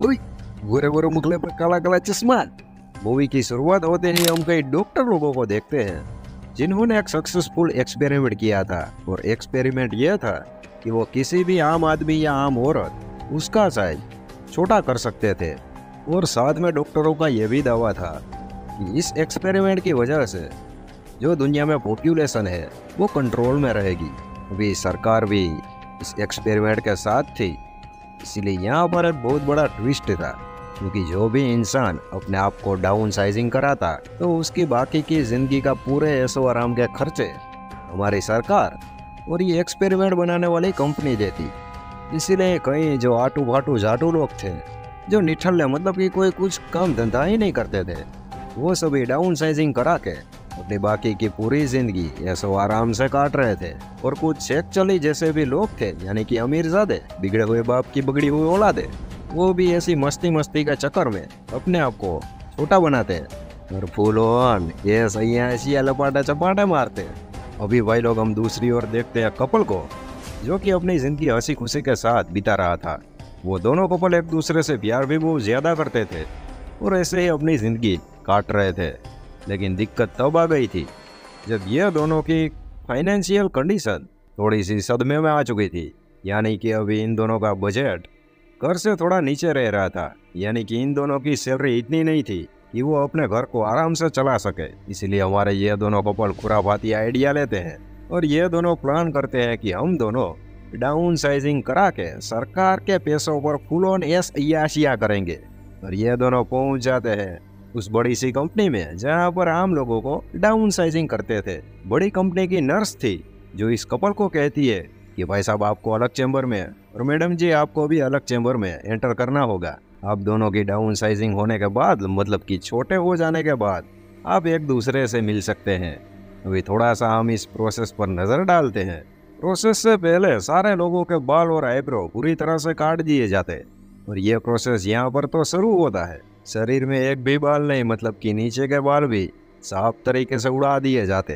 ओए, गोरे गोरे मुखले पर काला काला चश्मा। मूवी की शुरुआत होते ही हम कई डॉक्टर लोगों को देखते हैं जिन्होंने एक सक्सेसफुल एक्सपेरिमेंट किया था। और एक्सपेरिमेंट यह था कि वो किसी भी आम आदमी या आम औरत उसका साइज छोटा कर सकते थे। और साथ में डॉक्टरों का यह भी दावा था कि इस एक्सपेरिमेंट की वजह से जो दुनिया में पॉपुलेशन है वो कंट्रोल में रहेगी। अभी सरकार भी इस एक्सपेरिमेंट के साथ थी। इसीलिए यहाँ पर एक बहुत बड़ा ट्विस्ट था, क्योंकि जो भी इंसान अपने आप को डाउन साइजिंग कराता तो उसकी बाकी की जिंदगी का पूरे ऐशो आराम के खर्चे हमारी सरकार और ये एक्सपेरिमेंट बनाने वाली कंपनी देती। इसीलिए कई जो आटू फाटू झाटू लोग थे, जो निठल्ले मतलब कि कोई कुछ काम धंधा ही नहीं करते थे, वो सभी डाउन साइजिंग करा के अपनी बाकी की पूरी जिंदगी ऐसो आराम से काट रहे थे। और कुछ शेख चली जैसे भी लोग थे, यानी कि अमीरजादे, बिगड़े हुए बाप की बिगड़ी हुई औलादे, वो भी ऐसी मस्ती मस्ती के चक्कर में अपने आप को छोटा बनाते हैं और फुल ऑन ये सही ऐसी लपाटे चपाटे मारते हैं। अभी भाई लोग हम दूसरी ओर देखते हैं कपल को, जो कि अपनी जिंदगी हंसी खुशी के साथ बिता रहा था। वो दोनों कपल एक दूसरे से प्यार भी बहुत ज्यादा करते थे और ऐसे ही अपनी जिंदगी काट रहे थे। लेकिन दिक्कत तब आ गई थी जब ये दोनों की फाइनेंशियल कंडीशन थोड़ी सी सदमे में आ चुकी थी। यानी कि अभी इन दोनों का बजट घर से थोड़ा नीचे रह रहा था। यानी कि इन दोनों की सैलरी इतनी नहीं थी कि वो अपने घर को आराम से चला सके। इसलिए हमारे ये दोनों कपल खुराफाती आइडिया लेते हैं और ये दोनों प्लान करते हैं कि हम दोनों डाउन साइजिंग करा के सरकार के पैसों पर फुल ऑन ऐश-ऐशिया करेंगे। और ये दोनों पहुंच जाते हैं उस बड़ी सी कंपनी में जहां पर आम लोगों को डाउन साइजिंग करते थे। बड़ी कंपनी की नर्स थी जो इस कपल को कहती है कि भाई साहब आपको अलग चैम्बर में और मैडम जी आपको भी अलग चैम्बर में एंटर करना होगा। आप दोनों की डाउन साइजिंग होने के बाद, मतलब कि छोटे हो जाने के बाद, आप एक दूसरे से मिल सकते हैं। अभी थोड़ा सा हम इस प्रोसेस पर नजर डालते हैं। प्रोसेस से पहले सारे लोगों के बाल और आईब्रो पूरी तरह से काट दिए जाते और ये प्रोसेस यहाँ पर तो शुरू होता है। शरीर में एक भी बाल नहीं, मतलब कि नीचे के बाल भी साफ तरीके से उड़ा दिए जाते।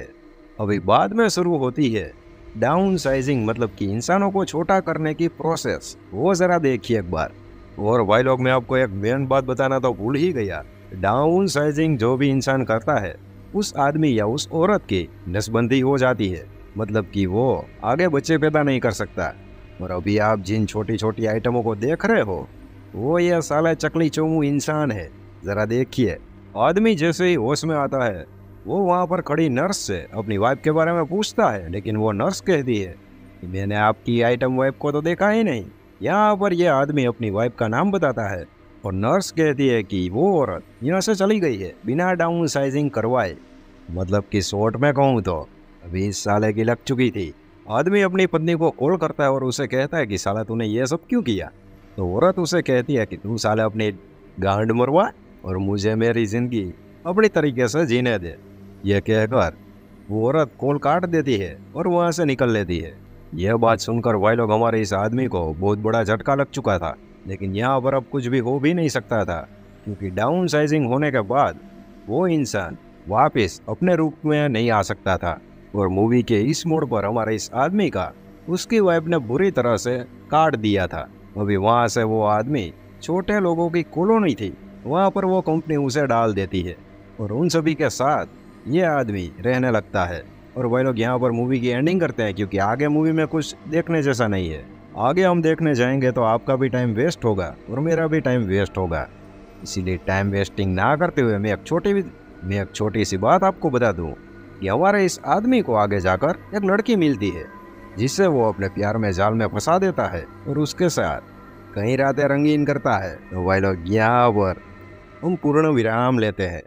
अभी बाद में शुरू होती है डाउन साइजिंग, मतलब कि इंसानों को छोटा करने की प्रोसेस। वो जरा देखिए एक बार। और भाई लोग मैं आपको एक मेन बात बताना तो भूल ही गया। डाउन साइजिंग जो भी इंसान करता है उस आदमी या उस औरत की नसबंदी हो जाती है, मतलब कि वो आगे बच्चे पैदा नहीं कर सकता। और अभी आप जिन छोटी छोटी आइटमों को देख रहे हो वो ये साला चकली चोमू इंसान है। जरा देखिए, आदमी जैसे ही होश में आता है वो वहाँ पर खड़ी नर्स से अपनी वाइफ के बारे में पूछता है, लेकिन वो नर्स कहती है कि मैंने आपकी आइटम वाइफ को तो देखा ही नहीं। यहाँ पर यह आदमी अपनी वाइफ का नाम बताता है और नर्स कहती है कि वो औरत यहाँ से चली गई है बिना डाउन साइजिंग करवाए। मतलब कि शॉर्ट में कहूँ तो 20 साल की लग चुकी थी। आदमी अपनी पत्नी को कॉल करता है और उसे कहता है कि साला तूने ये सब क्यों किया। तो औरत उसे कहती है कि तू साले अपनी गांड मरवा और मुझे मेरी जिंदगी अपनी तरीके से जीने दे। यह कहकर वो औरत कॉल काट देती है और वहां से निकल लेती है। यह बात सुनकर भाई लोग हमारे इस आदमी को बहुत बड़ा झटका लग चुका था। लेकिन यहाँ पर अब कुछ भी हो भी नहीं सकता था, क्योंकि डाउन साइजिंग होने के बाद वो इंसान वापस अपने रूप में नहीं आ सकता था। और मूवी के इस मोड़ पर हमारे इस आदमी का उसकी वाइफ ने बुरी तरह से काट दिया था। अभी वहाँ से वो आदमी छोटे लोगों की कॉलोनी थी, वहाँ पर वो कंपनी उसे डाल देती है और उन सभी के साथ ये आदमी रहने लगता है। और वही लोग यहाँ पर मूवी की एंडिंग करते हैं, क्योंकि आगे मूवी में कुछ देखने जैसा नहीं है। आगे हम देखने जाएंगे तो आपका भी टाइम वेस्ट होगा और मेरा भी टाइम वेस्ट होगा। इसीलिए टाइम वेस्टिंग ना करते हुए मैं एक छोटी सी बात आपको बता दूं कि हमारे इस आदमी को आगे जाकर एक लड़की मिलती है जिससे वो अपने प्यार में जाल में फंसा देता है और उसके साथ कई रातें रंगीन करता है। तो भाई लोग यहाँ पर हम पूर्ण विराम लेते हैं।